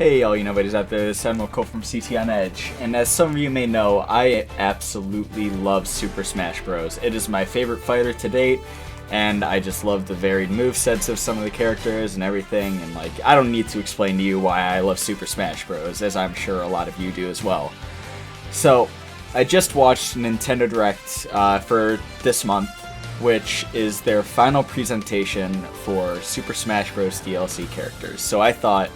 Hey all you nobodies out there, this is Colton from CT on Edge, and as some of you may know, I absolutely love Super Smash Bros. It is my favorite fighter to date, and I just love the varied movesets of some of the characters and everything, and I don't need to explain to you why I love Super Smash Bros, as I'm sure a lot of you do as well. So, I just watched Nintendo Direct for this month, which is their final presentation for Super Smash Bros. DLC characters. So I thought,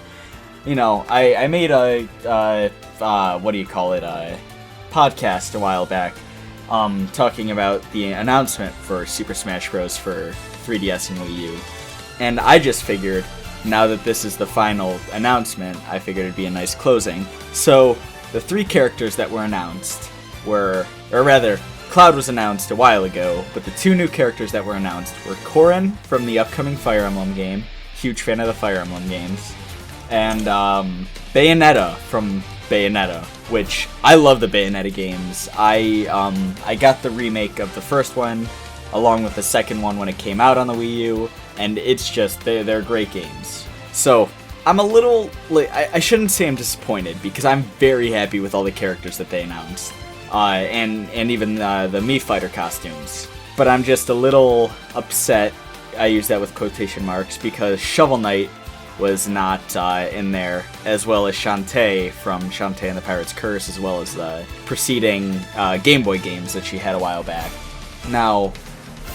I made a podcast a while back, talking about the announcement for Super Smash Bros. For 3DS and Wii U. And I just figured, now that this is the final announcement, I figured it'd be a nice closing. So, the three characters that were announced were, Cloud was announced a while ago, but the two new characters that were announced were Corrin from the upcoming Fire Emblem game, huge fan of the Fire Emblem games, and Bayonetta from Bayonetta, which I love the Bayonetta games. I got the remake of the first one along with the second one when it came out on the Wii U, and it's just, they're great games. So I'm a little, I shouldn't say I'm disappointed, because I'm very happy with all the characters that they announced, and even the Mii Fighter costumes. But I'm just a little upset, I use that with quotation marks, because Shovel Knight was not in there, as well as Shantae from Shantae and the Pirate's Curse, as well as the preceding Game Boy games that she had a while back. Now,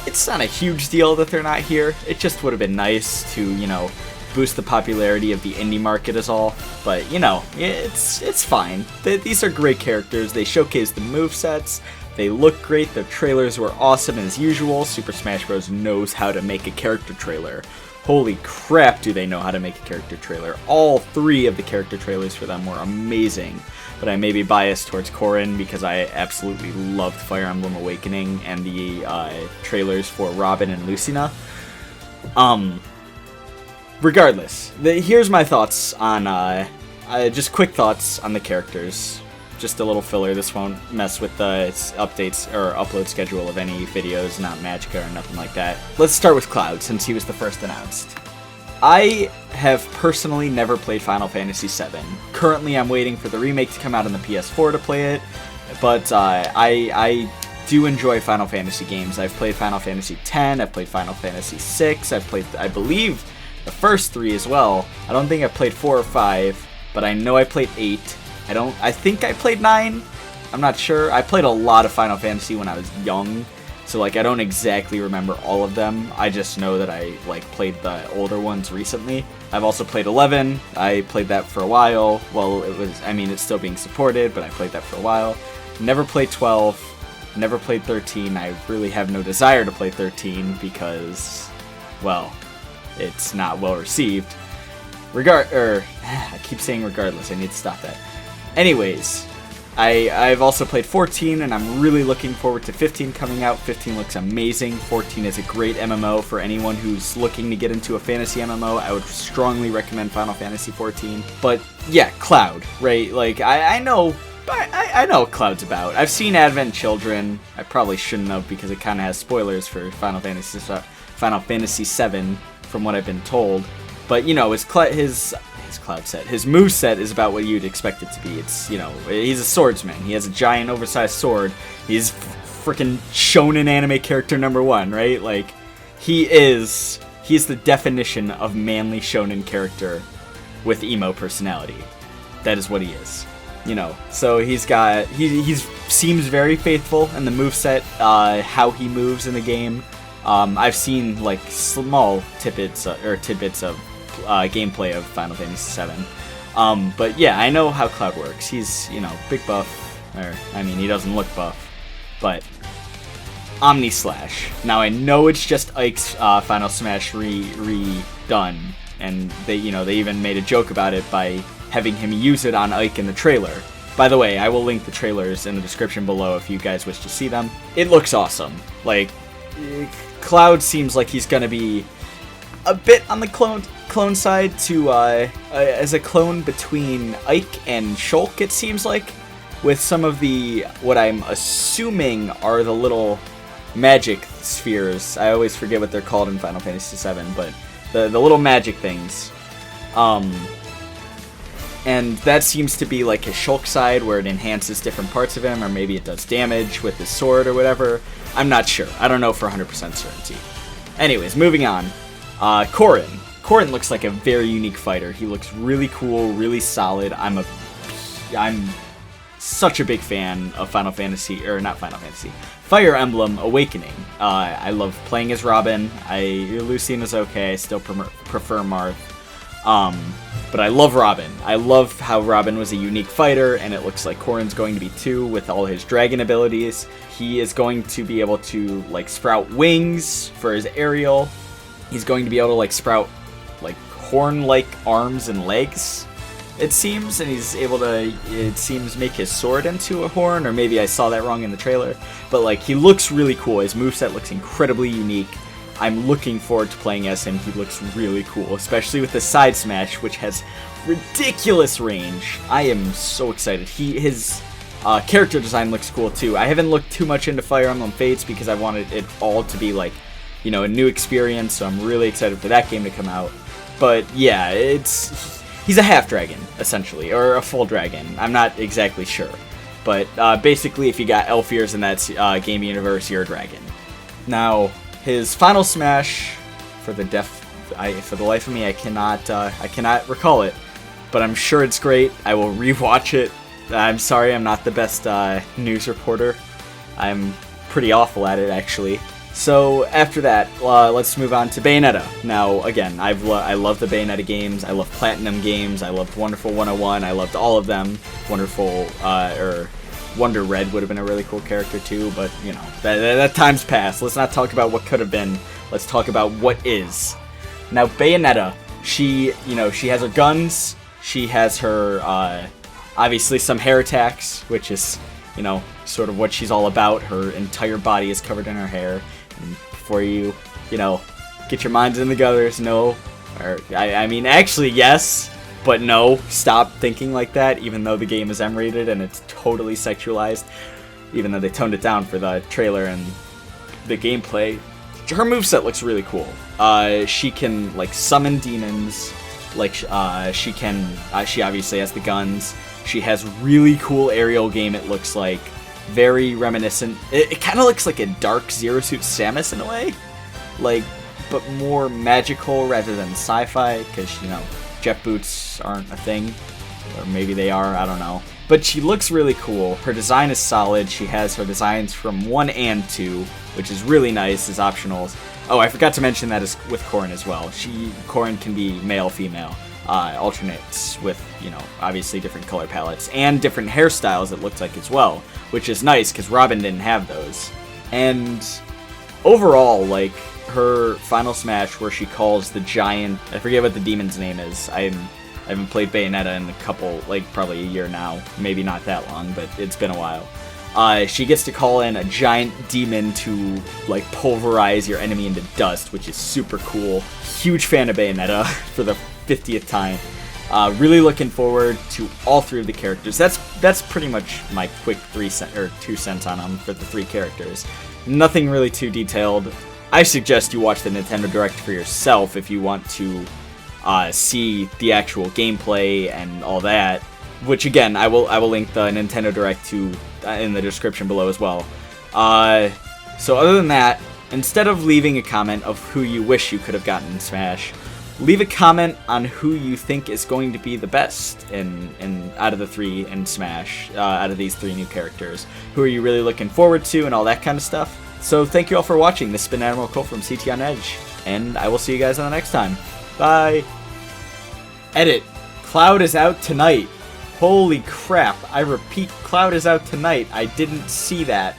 it's not a huge deal that they're not here. It just would have been nice to, boost the popularity of the indie market is all. But, it's fine. These are great characters. They showcase the movesets. They look great. Their trailers were awesome as usual. Super Smash Bros. Knows how to make a character trailer. Holy crap, do they know how to make a character trailer. All three of the character trailers for them were amazing. But I may be biased towards Corrin because I absolutely loved Fire Emblem Awakening and the trailers for Robin and Lucina. Regardless, here's my thoughts on, just quick thoughts on the characters. Just a little filler, this won't mess with the updates or upload schedule of any videos, not Magica or nothing like that. Let's start with Cloud, since he was the first announced. I have personally never played Final Fantasy VII. Currently I'm waiting for the remake to come out on the PS4 to play it, but I do enjoy Final Fantasy games. I've played Final Fantasy X, I've played Final Fantasy VI, I've played, I believe, the first three as well. I don't think I played 4 or 5, but I know I played 8. I think I played 9. I'm not sure. I played a lot of Final Fantasy when I was young, so I don't exactly remember all of them. I just know that I played the older ones recently. I've also played 11. I played that for a while. Well, it's still being supported, but I played that for a while. Never played 12. Never played 13. I really have no desire to play 13 because, well, it's not well received. I keep saying regardless. I need to stop that. Anyways, I've also played 14, and I'm really looking forward to 15 coming out. 15 looks amazing. 14 is a great MMO for anyone who's looking to get into a fantasy MMO. I would strongly recommend Final Fantasy 14. But yeah, Cloud, right? I know what Cloud's about. I've seen Advent Children. I probably shouldn't have because it kind of has spoilers for Final Fantasy VII from what I've been told. But his moveset is about what you'd expect it to be. It's, he's a swordsman. He has a giant oversized sword. He's freaking shonen anime character number 1, right? He's the definition of manly shonen character with emo personality. That is what he is. So he seems very faithful in the moveset, how he moves in the game. I've seen small tidbits of gameplay of Final Fantasy VII. But yeah, I know how Cloud works. He's, big buff, he doesn't look buff, but Omni Slash. Now I know it's just Ike's Final Smash redone, and they even made a joke about it by having him use it on Ike in the trailer. By the way, I will link the trailers in the description below if you guys wish to see them. It looks awesome. Cloud seems like he's gonna be a bit on the clone side to as a clone between Ike and Shulk, it seems like, with some of the what I'm assuming are the little magic spheres. I always forget what they're called in Final Fantasy VII, but the little magic things. And that seems to be like his Shulk side, where it enhances different parts of him, or maybe it does damage with his sword or whatever. I'm not sure. I don't know for 100% certainty. Anyways, moving on. Corrin. Corrin looks like a very unique fighter. He looks really cool, really solid. I'm such a big fan of Fire Emblem Awakening. I love playing as Robin. Lucina's okay. I still prefer Marth. But I love Robin. I love how Robin was a unique fighter, and it looks like Corrin's going to be too with all his dragon abilities. He is going to be able to like sprout wings for his aerial. He's going to be able to like sprout like horn-like arms and legs, it seems, and he's able to, it seems, make his sword into a horn, or maybe I saw that wrong in the trailer. But like, he looks really cool. His moveset looks incredibly unique. I'm looking forward to playing as him. He looks really cool, especially with the side smash, which has ridiculous range. I am so excited. His character design looks cool too. I haven't looked too much into Fire Emblem Fates because I wanted it all to be like, you know, a new experience, so I'm really excited for that game to come out. But yeah, he's a half dragon, essentially, or a full dragon. I'm not exactly sure. But basically, if you got elf ears in that game universe, you're a dragon. Now, his final smash, for the life of me, I cannot recall it, but I'm sure it's great. I will rewatch it. I'm sorry, I'm not the best news reporter. I'm pretty awful at it, actually. So after that, let's move on to Bayonetta. Now, again, I love the Bayonetta games. I love Platinum games. I loved Wonderful 101. I loved all of them. Wonder Red would have been a really cool character too, but you know, that time's past. Let's not talk about what could have been. Let's talk about what is. Now, Bayonetta, she has her guns. She has her, obviously some hair attacks, which is, you know, sort of what she's all about. Her entire body is covered in her hair. And before you know, get your minds in the gutters, no. I mean, actually, yes. But no, stop thinking like that, even though the game is M-rated and it's totally sexualized, even though they toned it down for the trailer and the gameplay. Her moveset looks really cool. She can, like, summon demons, like, she obviously has the guns. She has really cool aerial game, it looks like. Very reminiscent. It kind of looks like a dark Zero Suit Samus in a way. Like, but more magical rather than sci-fi, because, you know, jet boots aren't a thing, or maybe they are, I don't know. But she looks really cool. Her design is solid. She has her designs from 1 and 2, which is really nice as optionals. Oh, I forgot to mention that is with Corrin as well. Corrin can be male, female, alternates with, you know, obviously different color palettes and different hairstyles, it looks like as well, which is nice because Robin didn't have those. And overall, like, her final smash where she calls the giant, I forget what the demon's name is. I haven't played Bayonetta in a couple, like, probably a year now. Maybe not that long, but it's been a while. She gets to call in a giant demon to, like, pulverize your enemy into dust, which is super cool. Huge fan of Bayonetta for the 50th time. Really looking forward to all 3 of the characters. That's pretty much my quick 2 cents on them for the 3 characters. Nothing really too detailed. I suggest you watch the Nintendo Direct for yourself if you want to see the actual gameplay and all that. Which, again, I will link the Nintendo Direct in the description below as well. So other than that, instead of leaving a comment of who you wish you could have gotten in Smash, leave a comment on who you think is going to be the best in out of the 3 in Smash, out of these 3 new characters. Who are you really looking forward to and all that kind of stuff. So thank you all for watching. This has been Admiral Colt from CT on Edge, and I will see you guys on the next time. Bye! Edit. Cloud is out tonight. Holy crap. I repeat, Cloud is out tonight. I didn't see that.